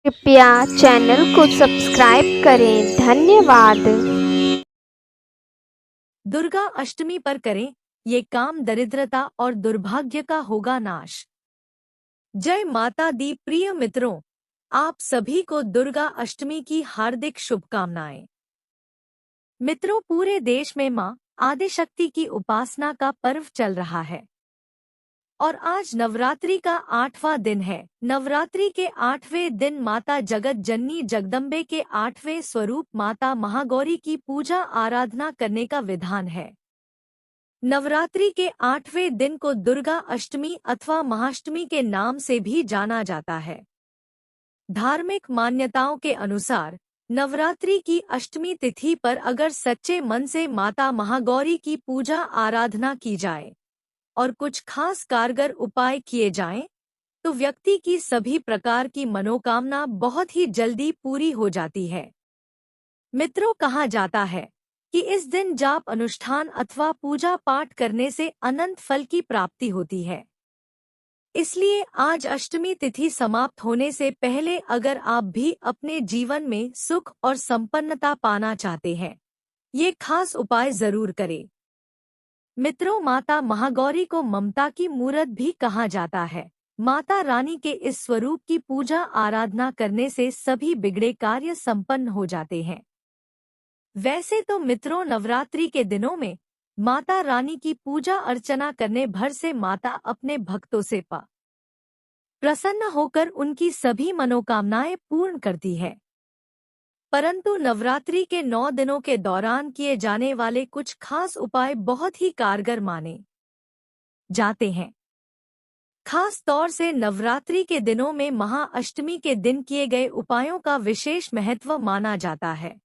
कृपया चैनल को सब्सक्राइब करें। धन्यवाद। दुर्गा अष्टमी पर करें ये काम, दरिद्रता और दुर्भाग्य का होगा नाश। जय माता दी। प्रिय मित्रों, आप सभी को दुर्गा अष्टमी की हार्दिक शुभकामनाएं। मित्रों, पूरे देश में मां आदिशक्ति की उपासना का पर्व चल रहा है और आज नवरात्रि का 8वां दिन है। नवरात्रि के 8वें दिन माता जगत जननी जगदम्बे के 8वें स्वरूप माता महागौरी की पूजा आराधना करने का विधान है। नवरात्रि के 8वें दिन को दुर्गा अष्टमी अथवा महाअष्टमी के नाम से भी जाना जाता है। धार्मिक मान्यताओं के अनुसार नवरात्रि की अष्टमी तिथि पर अगर सच्चे मन से माता महागौरी की पूजा आराधना की जाए और कुछ खास कारगर उपाय किए जाएं, तो व्यक्ति की सभी प्रकार की मनोकामना बहुत ही जल्दी पूरी हो जाती है। मित्रों, कहा जाता है कि इस दिन जाप अनुष्ठान अथवा पूजा पाठ करने से अनंत फल की प्राप्ति होती है। इसलिए आज अष्टमी तिथि समाप्त होने से पहले अगर आप भी अपने जीवन में सुख और संपन्नता पाना चाहते हैं, ये खास उपाय जरूर करें। मित्रों, माता महागौरी को ममता की मूरत भी कहा जाता है। माता रानी के इस स्वरूप की पूजा आराधना करने से सभी बिगड़े कार्य संपन्न हो जाते हैं। वैसे तो मित्रों, नवरात्रि के दिनों में माता रानी की पूजा अर्चना करने भर से माता अपने भक्तों से प्रसन्न होकर उनकी सभी मनोकामनाएं पूर्ण करती है। परंतु नवरात्रि के 9 दिनों के दौरान किए जाने वाले कुछ खास उपाय बहुत ही कारगर माने जाते हैं। खास तौर से नवरात्रि के दिनों में महाअष्टमी के दिन किए गए उपायों का विशेष महत्व माना जाता है।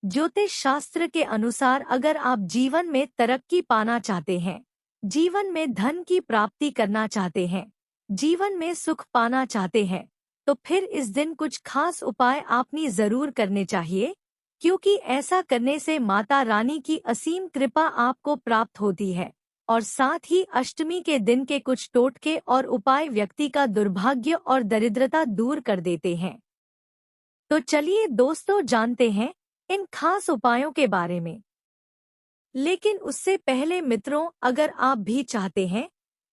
ज्योतिष शास्त्र के अनुसार अगर आप जीवन में तरक्की पाना चाहते हैं, जीवन में धन की प्राप्ति करना चाहते हैं, जीवन में सुख पाना चाहते हैं, तो फिर इस दिन कुछ खास उपाय आपनी जरूर करने चाहिए, क्योंकि ऐसा करने से माता रानी की असीम कृपा आपको प्राप्त होती है और साथ ही अष्टमी के दिन के कुछ टोटके और उपाय व्यक्ति का दुर्भाग्य और दरिद्रता दूर कर देते हैं। तो चलिए दोस्तों, जानते हैं इन खास उपायों के बारे में। लेकिन उससे पहले मित्रों, अगर आप भी चाहते हैं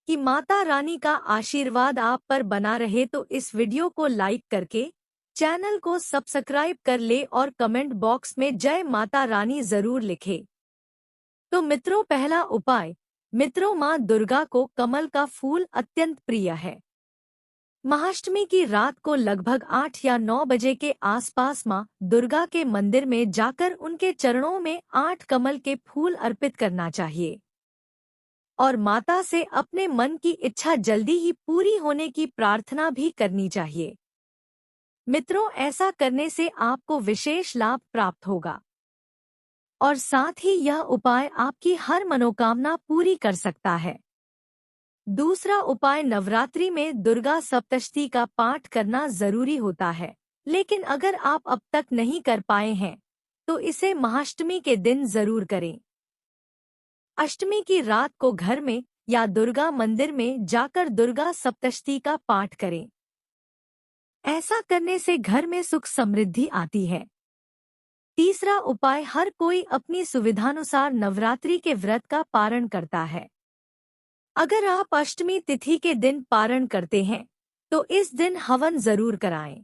कि माता रानी का आशीर्वाद आप पर बना रहे, तो इस वीडियो को लाइक करके चैनल को सब्सक्राइब कर ले और कमेंट बॉक्स में जय माता रानी जरूर लिखे। तो मित्रों, पहला उपाय। मित्रों, माँ दुर्गा को कमल का फूल अत्यंत प्रिय है। महाअष्टमी की रात को लगभग 8 या 9 बजे के आसपास माँ दुर्गा के मंदिर में जाकर उनके चरणों में 8 कमल के फूल अर्पित करना चाहिए और माता से अपने मन की इच्छा जल्दी ही पूरी होने की प्रार्थना भी करनी चाहिए। मित्रों, ऐसा करने से आपको विशेष लाभ प्राप्त होगा और साथ ही यह उपाय आपकी हर मनोकामना पूरी कर सकता है। दूसरा उपाय। नवरात्रि में दुर्गा सप्तशती का पाठ करना जरूरी होता है, लेकिन अगर आप अब तक नहीं कर पाए हैं तो इसे महाअष्टमी के दिन जरूर करें। अष्टमी की रात को घर में या दुर्गा मंदिर में जाकर दुर्गा सप्तशती का पाठ करें। ऐसा करने से घर में सुख समृद्धि आती है। तीसरा उपाय। हर कोई अपनी सुविधानुसार नवरात्रि के व्रत का पारण करता है। अगर आप अष्टमी तिथि के दिन पारण करते हैं तो इस दिन हवन जरूर कराएं।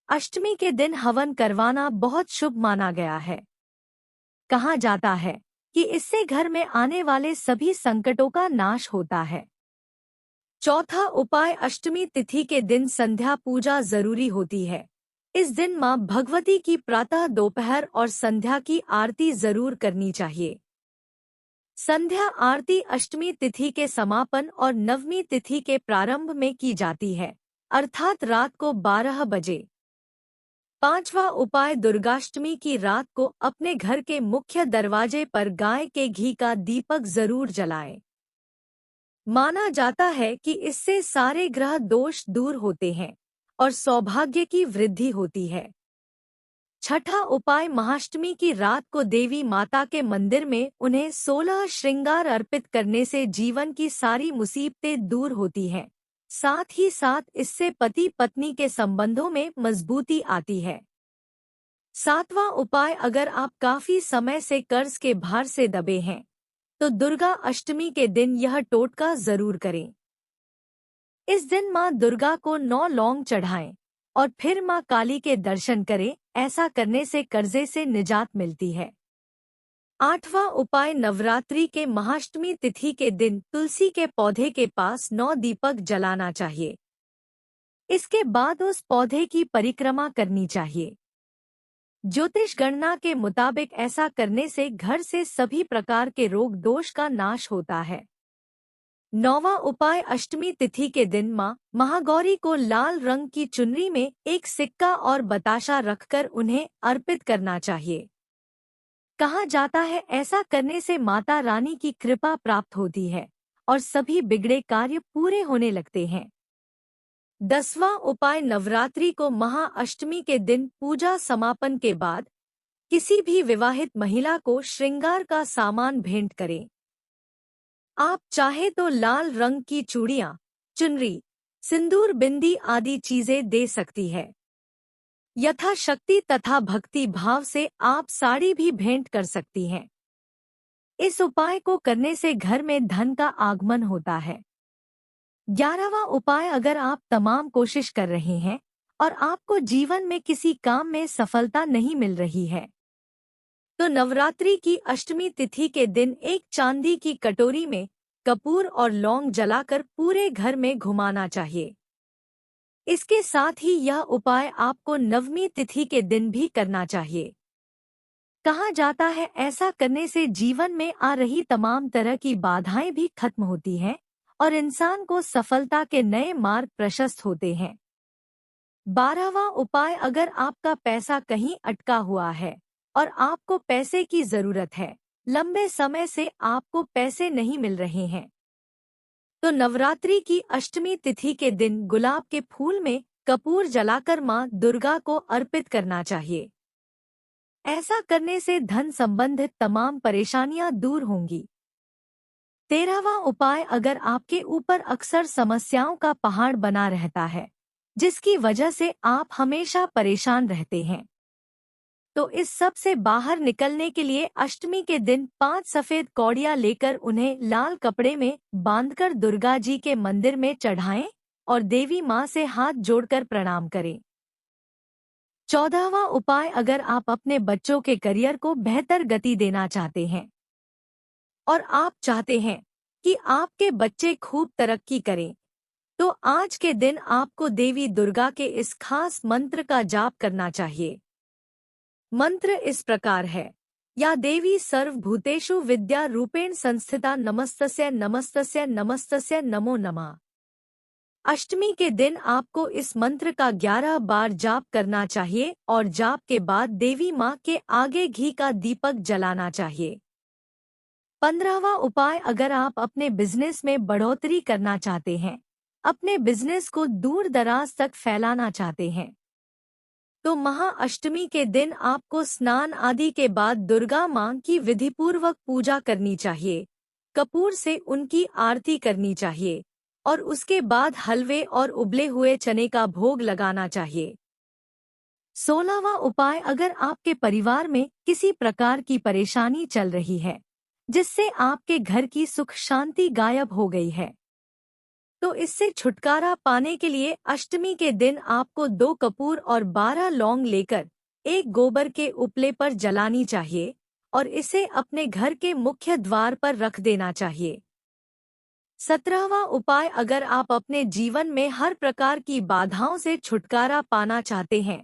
अष्टमी के दिन हवन करवाना बहुत शुभ माना गया है। कहा जाता है कि इससे घर में आने वाले सभी संकटों का नाश होता है। चौथा उपाय। अष्टमी तिथि के दिन संध्या पूजा जरूरी होती है। इस दिन मां भगवती की प्रातः, दोपहर और संध्या की आरती जरूर करनी चाहिए। संध्या आरती अष्टमी तिथि के समापन और नवमी तिथि के प्रारंभ में की जाती है, अर्थात रात को 12 बजे। पांचवा उपाय। दुर्गाष्टमी की रात को अपने घर के मुख्य दरवाजे पर गाय के घी का दीपक जरूर जलाएं। माना जाता है कि इससे सारे ग्रह दोष दूर होते हैं और सौभाग्य की वृद्धि होती है। छठा उपाय। महाअष्टमी की रात को देवी माता के मंदिर में उन्हें 16 श्रृंगार अर्पित करने से जीवन की सारी मुसीबतें दूर होती हैं, साथ ही साथ इससे पति पत्नी के संबंधों में मजबूती आती है। 7वां उपाय, अगर आप काफी समय से कर्ज के भार से दबे हैं तो दुर्गा अष्टमी के दिन यह टोटका जरूर करें। इस दिन मां दुर्गा को 9 लौंग चढ़ाएं और फिर मां काली के दर्शन करें। ऐसा करने से कर्जे से निजात मिलती है। 8वां उपाय, नवरात्रि के महाअष्टमी तिथि के दिन तुलसी के पौधे के पास 9 दीपक जलाना चाहिए। इसके बाद उस पौधे की परिक्रमा करनी चाहिए। ज्योतिष गणना के मुताबिक ऐसा करने से घर से सभी प्रकार के रोग दोष का नाश होता है। 9वां उपाय, अष्टमी तिथि के दिन मां महागौरी को लाल रंग की चुनरी में एक सिक्का और बताशा रखकर उन्हें अर्पित करना चाहिए। कहा जाता है ऐसा करने से माता रानी की कृपा प्राप्त होती है और सभी बिगड़े कार्य पूरे होने लगते हैं। 10वां उपाय, नवरात्रि को महाअष्टमी के दिन पूजा समापन के बाद किसी भी विवाहित महिला को श्रृंगार का सामान भेंट करें। आप चाहे तो लाल रंग की चूड़ियां, चुनरी, सिंदूर, बिंदी आदि चीजें दे सकती है। यथाशक्ति तथा भक्ति भाव से आप साड़ी भी भेंट कर सकती हैं। इस उपाय को करने से घर में धन का आगमन होता है। 11वां उपाय, अगर आप तमाम कोशिश कर रहे हैं और आपको जीवन में किसी काम में सफलता नहीं मिल रही है तो नवरात्रि की अष्टमी तिथि के दिन एक चांदी की कटोरी में कपूर और लौंग जलाकर पूरे घर में घुमाना चाहिए। इसके साथ ही यह उपाय आपको नवमी तिथि के दिन भी करना चाहिए। कहा जाता है ऐसा करने से जीवन में आ रही तमाम तरह की बाधाएं भी खत्म होती हैं और इंसान को सफलता के नए मार्ग प्रशस्त होते हैं। 12वां उपाय, अगर आपका पैसा कहीं अटका हुआ है और आपको पैसे की जरूरत है, लंबे समय से आपको पैसे नहीं मिल रहे हैं तो नवरात्रि की अष्टमी तिथि के दिन गुलाब के फूल में कपूर जलाकर मां दुर्गा को अर्पित करना चाहिए। ऐसा करने से धन संबंधित तमाम परेशानियां दूर होंगी। 13वां उपाय, अगर आपके ऊपर अक्सर समस्याओं का पहाड़ बना रहता है जिसकी वजह से आप हमेशा परेशान रहते हैं तो इस सब से बाहर निकलने के लिए अष्टमी के दिन 5 सफेद कौड़ियां लेकर उन्हें लाल कपड़े में बांधकर दुर्गा जी के मंदिर में चढ़ाएं और देवी मां से हाथ जोड़कर प्रणाम करें। 14वां उपाय, अगर आप अपने बच्चों के करियर को बेहतर गति देना चाहते हैं और आप चाहते हैं कि आपके बच्चे खूब तरक्की करें तो आज के दिन आपको देवी दुर्गा के इस खास मंत्र का जाप करना चाहिए। मंत्र इस प्रकार है, या देवी सर्वभूतेषु विद्या रूपेण संस्थिता नमस्तस्य नमस्तस्य नमस्तस्य नमो नमः। अष्टमी के दिन आपको इस मंत्र का 11 बार जाप करना चाहिए और जाप के बाद देवी मां के आगे घी का दीपक जलाना चाहिए। 15वां उपाय, अगर आप अपने बिजनेस में बढ़ोतरी करना चाहते हैं, अपने बिजनेस को दूर दराज तक फैलाना चाहते हैं तो महाअष्टमी के दिन आपको स्नान आदि के बाद दुर्गा मां की विधिपूर्वक पूजा करनी चाहिए, कपूर से उनकी आरती करनी चाहिए और उसके बाद हलवे और उबले हुए चने का भोग लगाना चाहिए। 16वां उपाय, अगर आपके परिवार में किसी प्रकार की परेशानी चल रही है जिससे आपके घर की सुख शांति गायब हो गई है तो इससे छुटकारा पाने के लिए अष्टमी के दिन आपको 2 कपूर और 12 लौंग लेकर एक गोबर के उपले पर जलानी चाहिए और इसे अपने घर के मुख्य द्वार पर रख देना चाहिए। 17वां उपाय, अगर आप अपने जीवन में हर प्रकार की बाधाओं से छुटकारा पाना चाहते हैं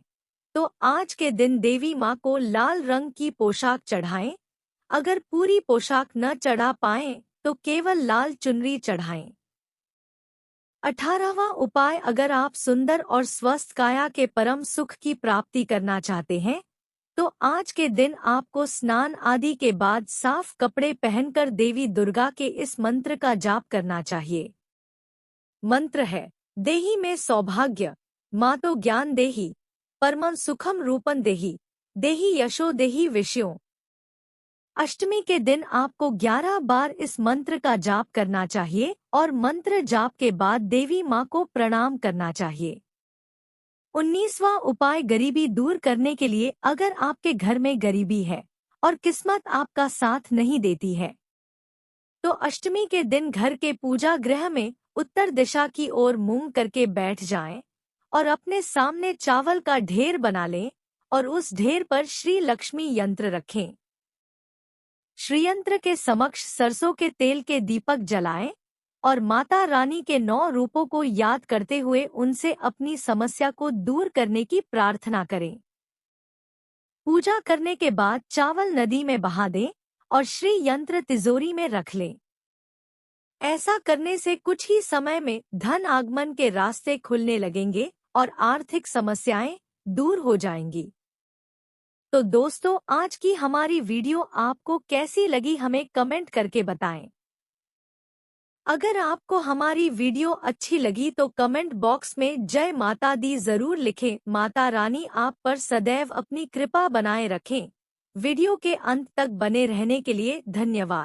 तो आज के दिन देवी मां को लाल रंग की पोशाक चढ़ाएं। अगर पूरी पोशाक न चढ़ा पाएं तो केवल लाल चुनरी चढ़ाएं। 18वां उपाय, अगर आप सुंदर और स्वस्थ काया के परम सुख की प्राप्ति करना चाहते हैं तो आज के दिन आपको स्नान आदि के बाद साफ कपड़े पहनकर देवी दुर्गा के इस मंत्र का जाप करना चाहिए। मंत्र है, देहि में सौभाग्य, मातो ज्ञान देहि, परमं सुखम रूपं देहि, देहि यशो देहि विषयों। अष्टमी के दिन आपको 11 बार इस मंत्र का जाप करना चाहिए और मंत्र जाप के बाद देवी माँ को प्रणाम करना चाहिए। 19वां उपाय गरीबी दूर करने के लिए। अगर आपके घर में गरीबी है और किस्मत आपका साथ नहीं देती है तो अष्टमी के दिन घर के पूजा गृह में उत्तर दिशा की ओर मुंह करके बैठ जाएं और अपने सामने चावल का ढेर बना लें और उस ढेर पर श्री लक्ष्मी यंत्र रखें। श्री यंत्र के समक्ष सरसों के तेल के दीपक जलाएं और माता रानी के 9 रूपों को याद करते हुए उनसे अपनी समस्या को दूर करने की प्रार्थना करें। पूजा करने के बाद चावल नदी में बहा दें और श्री यंत्र तिजोरी में रख लें। ऐसा करने से कुछ ही समय में धन आगमन के रास्ते खुलने लगेंगे और आर्थिक समस्याएं दूर हो जाएंगी। तो दोस्तों, आज की हमारी वीडियो आपको कैसी लगी हमें कमेंट करके बताएं। अगर आपको हमारी वीडियो अच्छी लगी तो कमेंट बॉक्स में जय माता दी जरूर लिखें। माता रानी आप पर सदैव अपनी कृपा बनाए रखें। वीडियो के अंत तक बने रहने के लिए धन्यवाद।